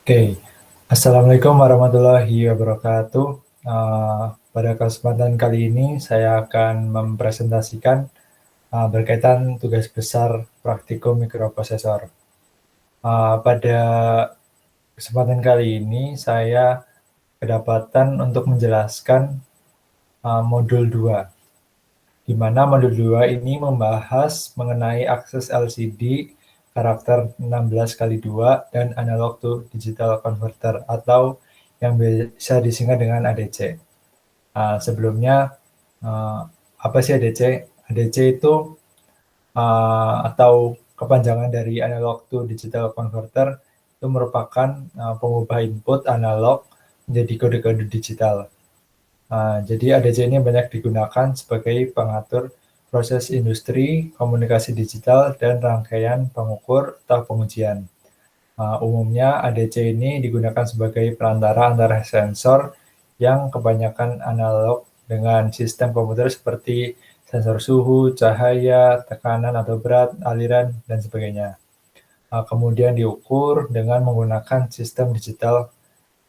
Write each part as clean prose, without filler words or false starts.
Oke, Assalamualaikum warahmatullahi wabarakatuh. Pada kesempatan kali ini saya akan mempresentasikan berkaitan tugas besar praktikum mikroprosesor. Pada kesempatan kali ini saya kedapatan untuk menjelaskan modul 2, di mana modul 2 ini membahas mengenai akses LCD karakter 16x2 dan analog to digital converter atau yang bisa disingkat dengan ADC. Sebelumnya, apa sih ADC? ADC itu atau kepanjangan dari analog to digital converter itu merupakan pengubah input analog menjadi kode-kode digital. Jadi ADC ini banyak digunakan sebagai pengatur proses industri, komunikasi digital, dan rangkaian pengukur atau pengujian. Umumnya ADC ini digunakan sebagai perantara antara sensor yang kebanyakan analog dengan sistem komputer seperti sensor suhu, cahaya, tekanan atau berat, aliran, dan sebagainya. Kemudian diukur dengan menggunakan sistem digital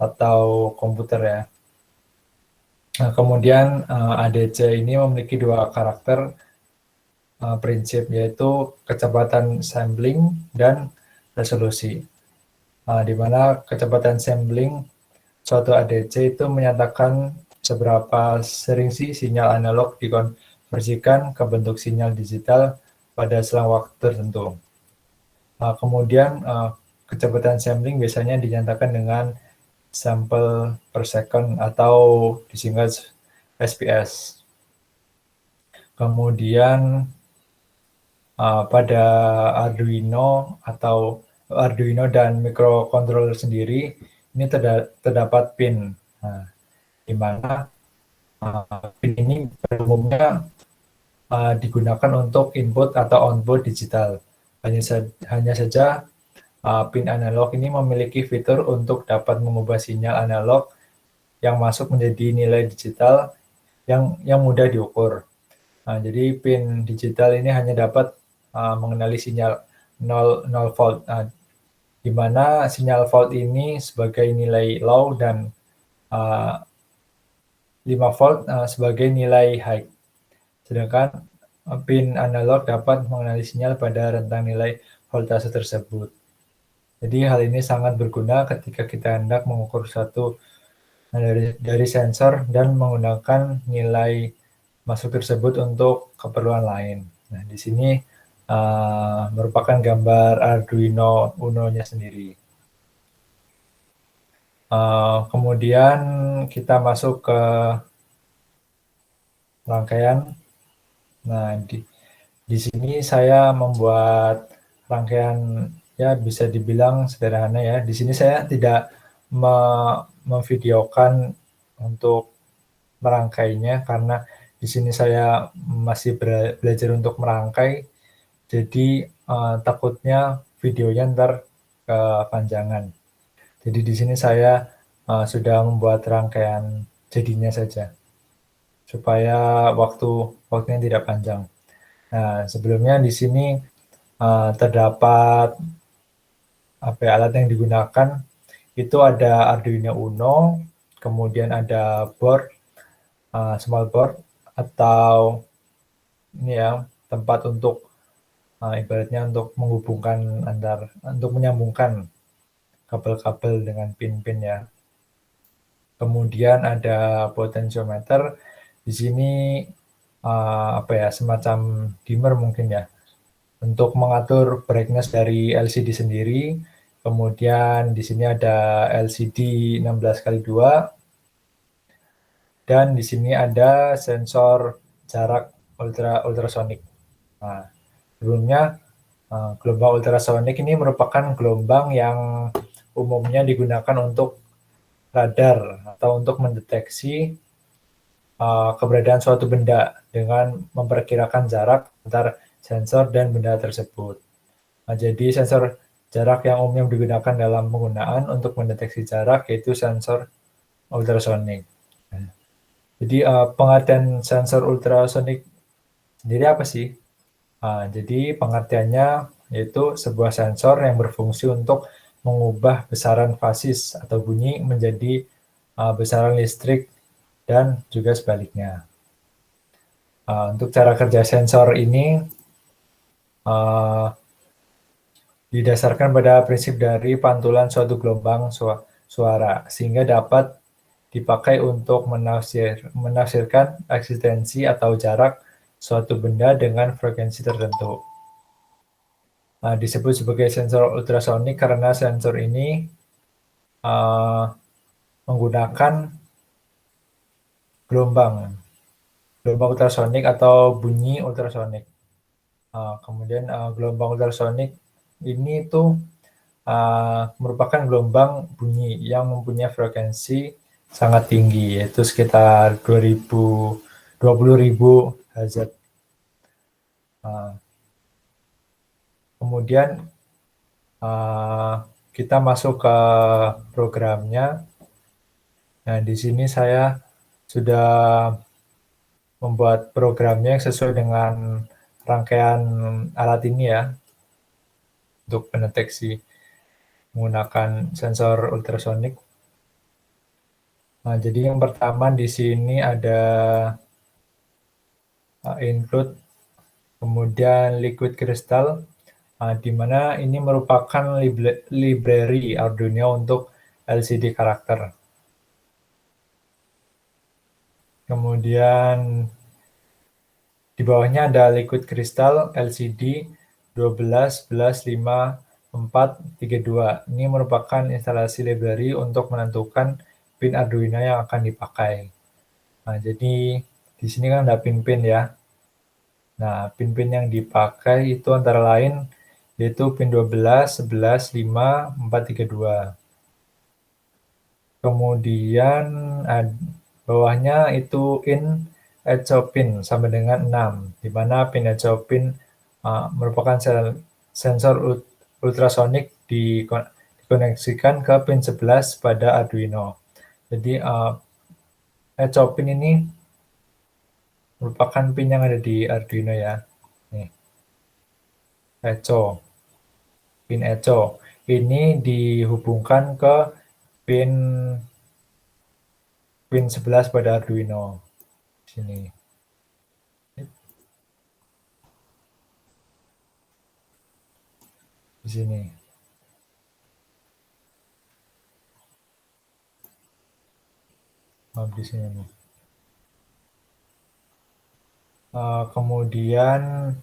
atau komputer ya. Kemudian ADC ini memiliki dua karakter prinsip, yaitu kecepatan sampling dan resolusi. Di mana kecepatan sampling suatu ADC itu menyatakan seberapa sering sih sinyal analog dikonversikan ke bentuk sinyal digital pada selang waktu tertentu. Kemudian kecepatan sampling biasanya dinyatakan dengan sampel per second atau disingkat SPS. Kemudian pada Arduino dan microcontroller sendiri ini terdapat pin, di mana pin ini pada umumnya digunakan untuk input atau output digital. Hanya saja pin analog ini memiliki fitur untuk dapat mengubah sinyal analog yang masuk menjadi nilai digital yang mudah diukur. Jadi pin digital ini hanya dapat mengenali sinyal 0 volt, di mana sinyal volt ini sebagai nilai low dan 5 volt sebagai nilai high. Sedangkan pin analog dapat mengenali sinyal pada rentang nilai voltase tersebut. Jadi hal ini sangat berguna ketika kita hendak mengukur suatu dari sensor dan menggunakan nilai masuk tersebut untuk keperluan lain. Nah, di sini merupakan gambar Arduino Uno-nya sendiri. Kemudian kita masuk ke rangkaian. Nah, di sini saya membuat rangkaian ya bisa dibilang sederhana ya. Di sini saya tidak memvideokan untuk merangkainya karena di sini saya masih belajar untuk merangkai. Jadi takutnya videonya ntar kepanjangan. Jadi di sini saya sudah membuat rangkaian jadinya saja supaya waktunya tidak panjang. Nah, sebelumnya di sini terdapat alat yang digunakan itu ada Arduino Uno, kemudian ada board, small board atau ini ya tempat untuk ibaratnya untuk menghubungkan untuk menyambungkan kabel-kabel dengan pin-pin ya. Kemudian ada potentiometer. Di sini semacam dimmer mungkin ya, untuk mengatur brightness dari LCD sendiri. Kemudian di sini ada LCD 16x2 dan di sini ada sensor jarak ultrasonic. Nah, sebelumnya gelombang ultrasonic ini merupakan gelombang yang umumnya digunakan untuk radar atau untuk mendeteksi keberadaan suatu benda dengan memperkirakan jarak antar sensor dan benda tersebut. Jadi sensor jarak yang umumnya digunakan dalam penggunaan untuk mendeteksi jarak yaitu sensor ultrasonic. Jadi pengertian sensor ultrasonic sendiri apa sih? Jadi pengertiannya yaitu sebuah sensor yang berfungsi untuk mengubah besaran fasis atau bunyi menjadi besaran listrik dan juga sebaliknya. Untuk cara kerja sensor ini didasarkan pada prinsip dari pantulan suatu gelombang suara, sehingga dapat dipakai untuk menafsirkan eksistensi atau jarak suatu benda dengan frekuensi tertentu. Disebut sebagai sensor ultrasonik karena sensor ini menggunakan gelombang ultrasonik atau bunyi ultrasonik. Kemudian gelombang ultrasonik ini tuh merupakan gelombang bunyi yang mempunyai frekuensi sangat tinggi, yaitu sekitar 20.000 Hz. Kemudian kita masuk ke programnya. Nah, di sini saya sudah membuat programnya yang sesuai dengan rangkaian alat ini ya, untuk pendeteksi menggunakan sensor ultrasonik. Nah, jadi yang pertama di sini ada include, kemudian liquid crystal, di mana ini merupakan library Arduino untuk LCD karakter. Kemudian di bawahnya ada liquid crystal LCD 12-11-5-4-32. Ini merupakan instalasi library untuk menentukan pin Arduino yang akan dipakai. Nah, jadi di sini kan ada pin-pin ya. Nah, pin-pin yang dipakai itu antara lain yaitu pin 12, 11, 5, 4, 3, 2. Kemudian bawahnya itu in echo pin sama dengan 6, di mana pin echo pin merupakan sensor ultrasonik dikoneksikan ke pin 11 pada Arduino. Jadi echo pin ini merupakan pin yang ada di Arduino ya. Nih. Pin echo. Ini dihubungkan ke pin 11 pada Arduino. Sini. Di sini. Di sini nih. Kemudian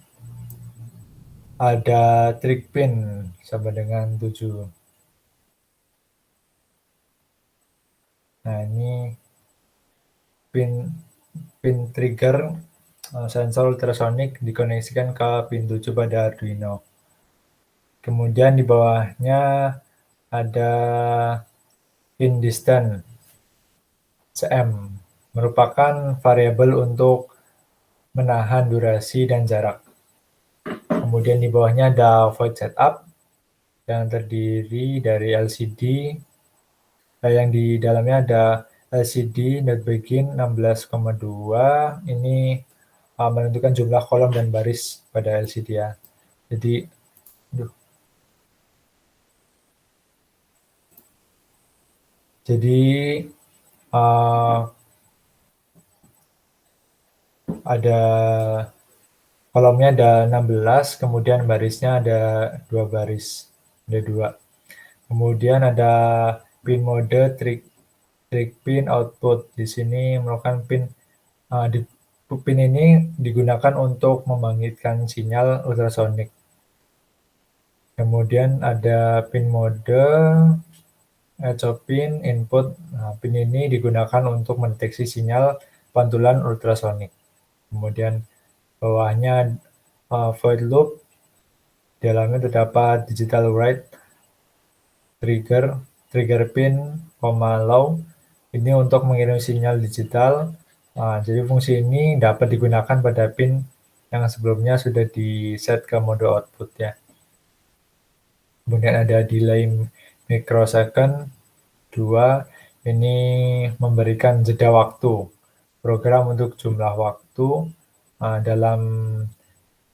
ada trig pin sama dengan 7. Nah, ini pin trigger sensor ultrasonik dikoneksikan ke pin 7 pada Arduino. Kemudian di bawahnya ada pin distance cm, merupakan variabel untuk menahan durasi dan jarak. Kemudian di bawahnya ada void setup yang terdiri dari LCD, yang di dalamnya ada LCD .begin 16,2. Ini menentukan jumlah kolom dan baris pada LCD ya. Jadi ada kolomnya ada 16, kemudian barisnya ada 2 baris, ada 2. Kemudian ada pin mode trig pin output. Di sini merupakan pin ini digunakan untuk membangkitkan sinyal ultrasonik. Kemudian ada pin mode echo pin input. Nah, pin ini digunakan untuk mendeteksi sinyal pantulan ultrasonik. Kemudian bawahnya void loop, di dalamnya terdapat digital write trigger pin, low. Ini untuk mengirim sinyal digital. Jadi fungsi ini dapat digunakan pada pin yang sebelumnya sudah di set ke mode output ya. Kemudian ada delay microsecond 2. Ini memberikan jeda waktu program untuk jumlah waktu dalam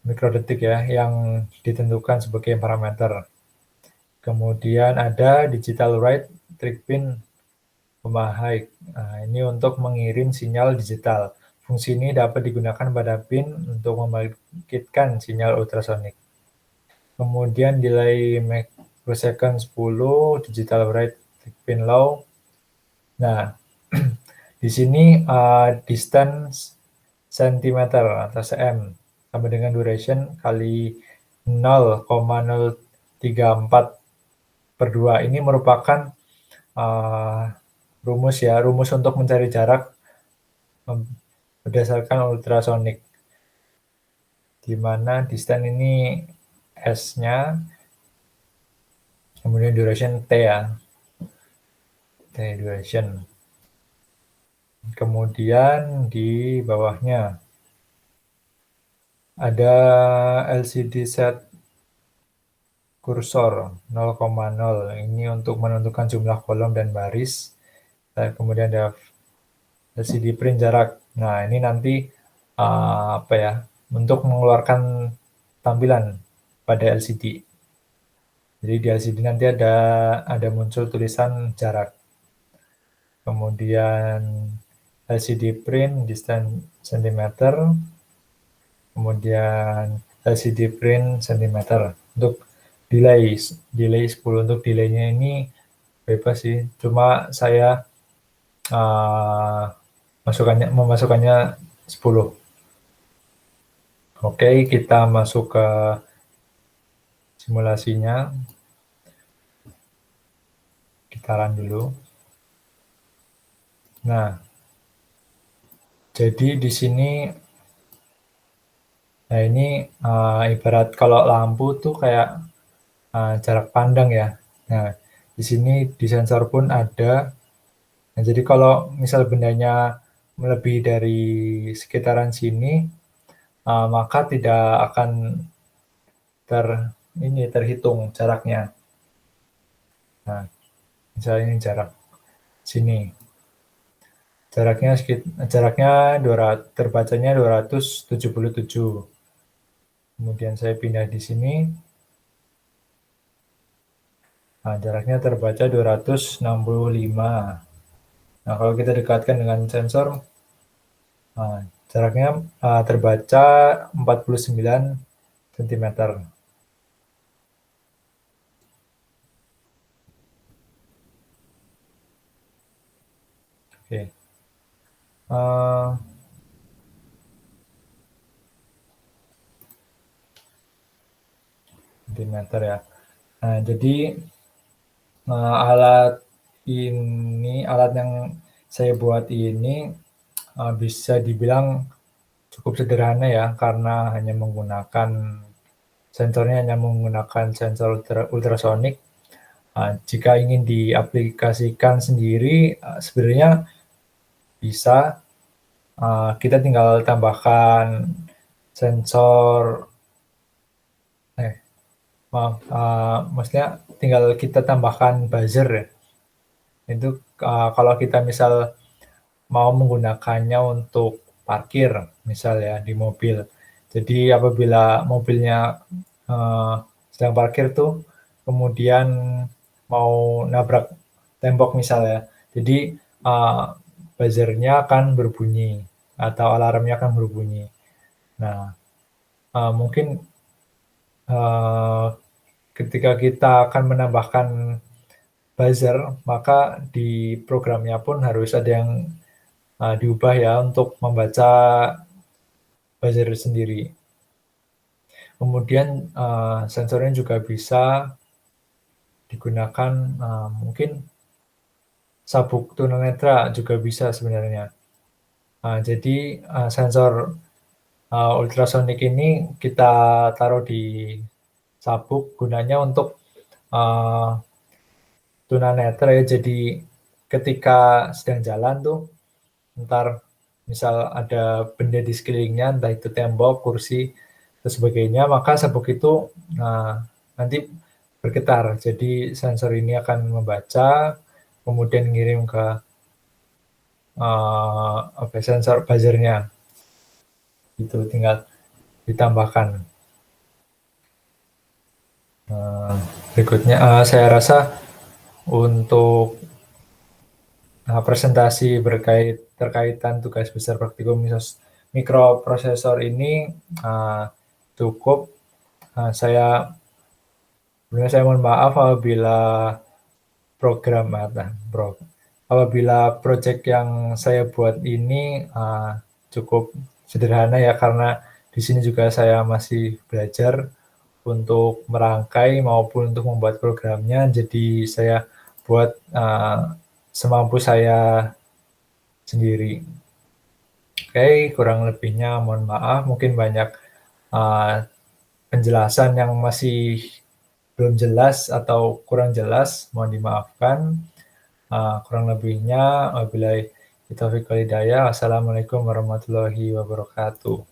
mikrodetik ya, yang ditentukan sebagai parameter. Kemudian ada digital write trick pin pemahai. Nah, ini untuk mengirim sinyal digital. Fungsi ini dapat digunakan pada pin untuk membangkitkan sinyal ultrasonik. Kemudian delay microsecond 10, digital write trick pin low. Nah, di sini distance centimeter atau cm sama dengan duration kali 0,034/2. Ini merupakan rumus untuk mencari jarak berdasarkan ultrasonik, di mana distance ini S-nya, kemudian duration T ya, T duration. Kemudian di bawahnya ada LCD set kursor 0,0. Ini untuk menentukan jumlah kolom dan baris. Dan kemudian ada LCD print jarak. Nah, ini nanti untuk mengeluarkan tampilan pada LCD. Jadi di LCD nanti ada muncul tulisan jarak. Kemudian LCD print distance centimeter, kemudian LCD print centimeter. Untuk delay 10, untuk delaynya ini bebas sih, cuma saya memasukkannya 10. Oke, kita masuk ke simulasinya. Kita run dulu. Nah, jadi di sini, nah ini ibarat kalau lampu tuh kayak jarak pandang ya. Nah, di sini di sensor pun ada. Nah, jadi kalau misal bendanya melebihi dari sekitaran sini, maka tidak akan terhitung jaraknya. Nah, misalnya ini jarak sini. Jaraknya terbacanya 277. Kemudian saya pindah di sini. Nah, jaraknya terbaca 265. Nah, kalau kita dekatkan dengan sensor, jaraknya terbaca 49 cm. Oke. Centimeter ya. Nah, jadi alat yang saya buat ini bisa dibilang cukup sederhana ya, karena sensornya hanya menggunakan sensor ultrasonik. Jika ingin diaplikasikan sendiri, sebenarnya bisa. Kita tinggal tambahkan sensor, maksudnya tinggal kita tambahkan buzzer ya. Itu kalau kita misal mau menggunakannya untuk parkir, misal ya di mobil. Jadi apabila mobilnya sedang parkir tuh, kemudian mau nabrak tembok misal ya. Jadi buzzernya akan berbunyi atau alarmnya akan berbunyi. Nah, mungkin ketika kita akan menambahkan buzzer, maka di programnya pun harus ada yang diubah ya untuk membaca buzzer sendiri. Kemudian sensornya juga bisa digunakan, mungkin sabuk tunanetra juga bisa sebenarnya. Jadi sensor ultrasonik ini kita taruh di sabuk, gunanya untuk tunanetra ya. Jadi ketika sedang jalan tuh, ntar misal ada benda di sekelilingnya, entah itu tembok, kursi, dan sebagainya, maka sabuk itu nanti bergetar. Jadi sensor ini akan membaca, kemudian ngirim ke sensor buzzernya. Itu tinggal ditambahkan. Berikutnya, saya rasa untuk presentasi terkaitan tugas besar praktikum mikroprosesor ini cukup. Saya mohon maaf apabila apabila proyek yang saya buat ini cukup sederhana ya, karena di sini juga saya masih belajar untuk merangkai maupun untuk membuat programnya. Jadi saya buat semampu saya sendiri. Oke, kurang lebihnya mohon maaf, mungkin banyak penjelasan yang masih belum jelas atau kurang jelas, mohon dimaafkan. Kurang lebihnya wabillahi taufiq wal hidayah. Wassalamualaikum warahmatullahi wabarakatuh.